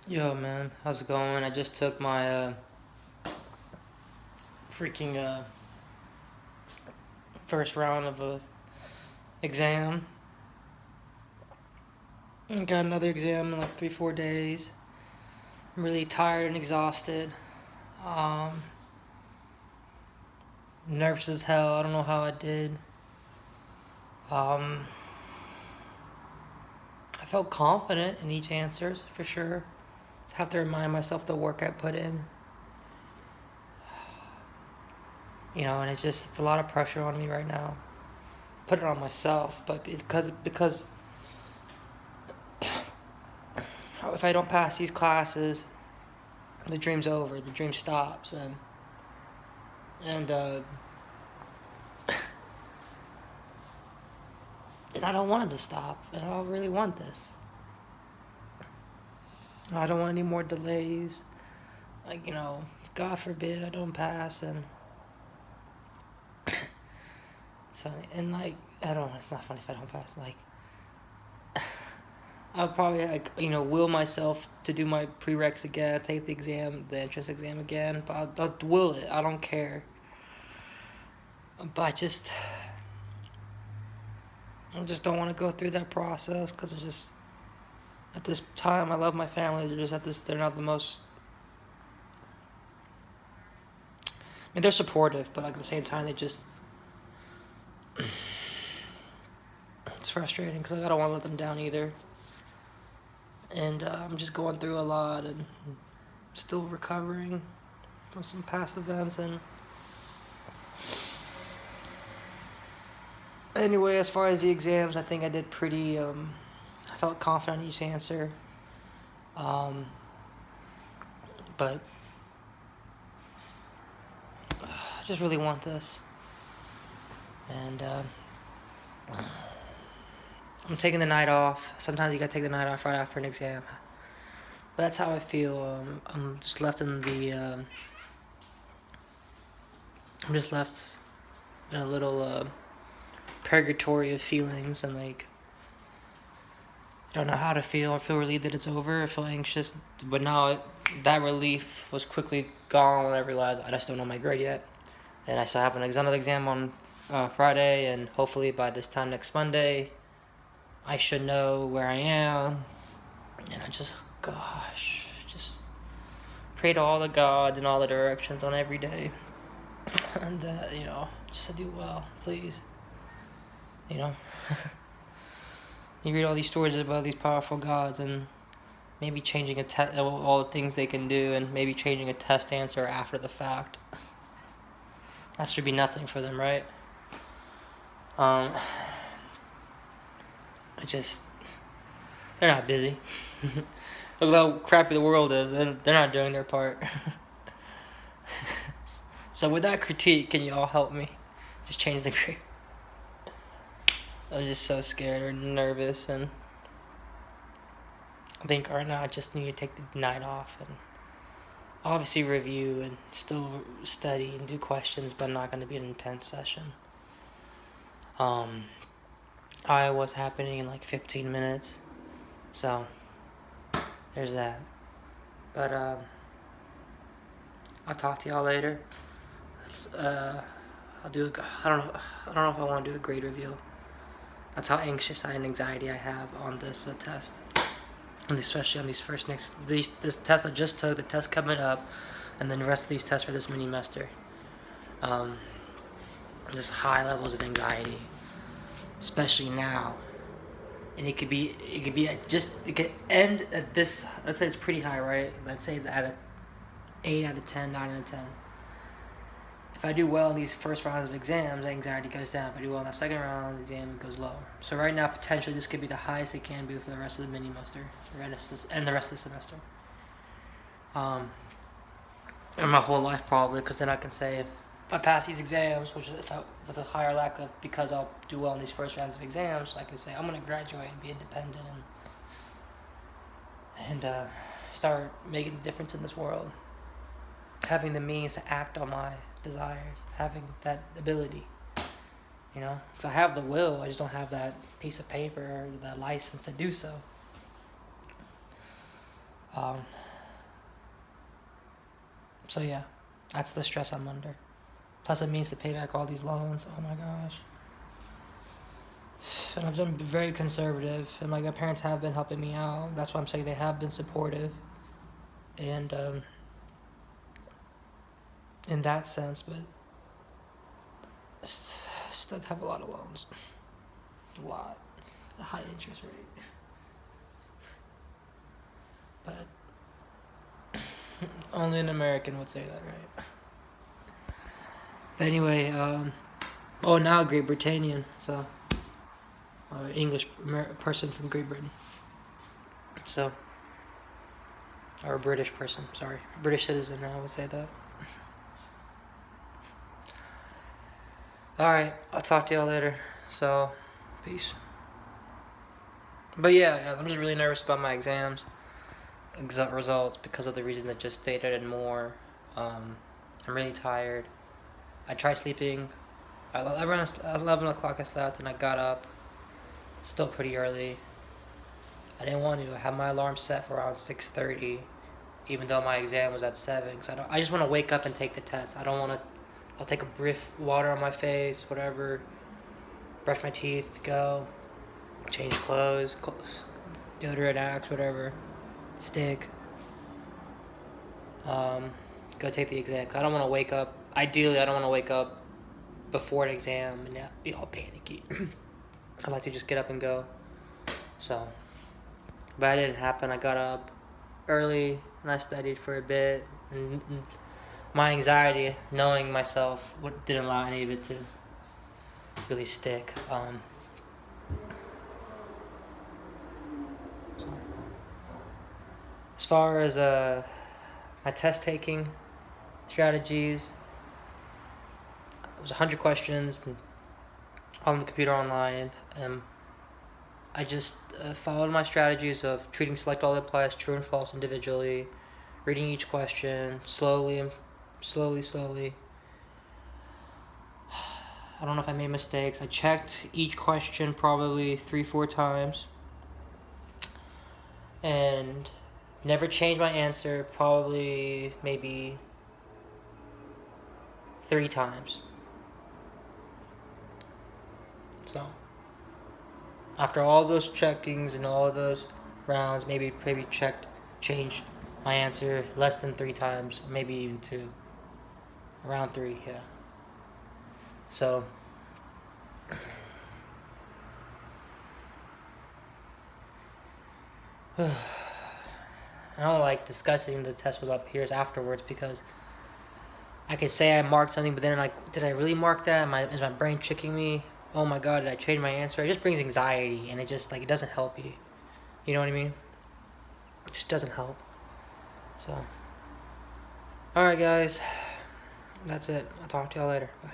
Yo, man, how's it going? I just took my freaking first round of a exam. Got another exam in like 3-4 days. I'm really tired and exhausted. Um, Nervous as hell. I don't know how I did. Um, I felt confident in each answer for sure. Just have to remind myself the work I put in. And it's a lot of pressure on me right now. Put it on myself, but because if I don't pass these classes, the dream's over. The dream stops, and and I don't want it to stop. And I don't really want this. I don't want any more delays. Like, God forbid I don't pass, and it's funny. And like, I don't. It's not funny if I don't pass. Like, I'll probably will myself to do my prereqs again, take the exam, the entrance exam again. But I'll will it. I don't care. But I just don't want to go through that process because it's just at this time I love my family. They're just at this. They're not the most. I mean, they're supportive, but like at the same time, they just. It's frustrating because I don't want to let them down either. And I'm just going through a lot and still recovering from some past events. And anyway, as far as the exams, I think I did pretty. I felt confident in each answer. But I just really want this. And I'm taking the night off. Sometimes you gotta take the night off right after an exam. But that's how I feel. I'm just left in the. I'm just left in a little purgatory of feelings, and like I don't know how to feel. I feel relieved that it's over. I feel anxious, but now that relief was quickly gone when I realized I just don't know my grade yet, and I still have another exam on Friday, and hopefully by this time next Monday, I should know where I am. And I just pray to all the gods and all the directions on every day, and just to do well, please. You read all these stories about these powerful gods and maybe changing all the things they can do, and maybe changing a test answer after the fact. That should be nothing for them, right? They're not busy. Look how crappy the world is. They're not doing their part. So with that critique, can you all help me? Just change the grade. I'm just so scared or nervous, and I think right now I just need to take the night off and obviously review and still study and do questions, but not going to be an intense session. Iowa's happening in like 15 minutes, so there's that. But I'll talk to y'all later. I don't know if I want to do a grade reveal. That's how anxious and anxiety I have on this test, and especially on this test I just took, the test coming up, and then the rest of these tests for this mini semester. Just high levels of anxiety, especially now, and it could end at this. Let's say it's pretty high, right? Let's say it's at a 8 out of 10, 9 out of 10. If I do well in these first rounds of exams, the anxiety goes down. If I do well in the second round of the exam, it goes lower. So right now, potentially, this could be the highest it can be for the rest of the mini semester, and the rest of the semester. And my whole life probably, because then I can say if I pass these exams, with a higher lack of, because I'll do well in these first rounds of exams, I can say I'm gonna graduate and be independent and start making a difference in this world, having the means to act on my desires, having that ability, because I have the will, I just don't have that piece of paper or that license to do so. Um, so yeah, that's the stress I'm under. Plus it means to pay back all these loans. Oh my gosh. And I've been very conservative, and like my parents have been helping me out. That's why I'm saying they have been supportive, and in that sense, but still have a lot of loans, a lot, a high interest rate. But only an American would say that, right? But anyway, now Great Britannian, so English person from Great Britain. So, or a British person, sorry. British citizen, I would say that. Alright, I'll talk to y'all later. So, peace. But yeah, I'm just really nervous about my exams, results, because of the reasons I just stated and more. I'm really tired. I tried sleeping. Around 11 o'clock I slept, and I got up still pretty early. I didn't want to. I had my alarm set for around 6:30, even though my exam was at 7. Cause I just want to wake up and take the test. I don't want to. I'll take a brief water on my face, whatever. Brush my teeth, go. Change clothes, deodorant, Axe, whatever. Stick. Go take the exam. Cause I don't want to wake up. Ideally, I don't want to wake up before an exam and be all panicky. I like to just get up and go. So, but it didn't happen. I got up early and I studied for a bit. And my anxiety, knowing myself, didn't allow any of it to really stick. So. As far as my test taking strategies, it was 100 questions on the computer online. I just followed my strategies of treating select all that applies true and false individually, reading each question slowly. I don't know if I made mistakes. I checked each question probably 3-4 times and never changed my answer, probably maybe 3 times. So after all those checkings and all those rounds, maybe changed my answer less than 3 times, maybe even 2. Around 3, yeah. So I don't like discussing the test with my peers afterwards, because I could say I marked something, but then did I really mark that? Is my brain tricking me? Oh my god, did I change my answer? It just brings anxiety, and it just it doesn't help you. You know what I mean? It just doesn't help. So, alright guys, that's it. I'll talk to y'all later. Bye.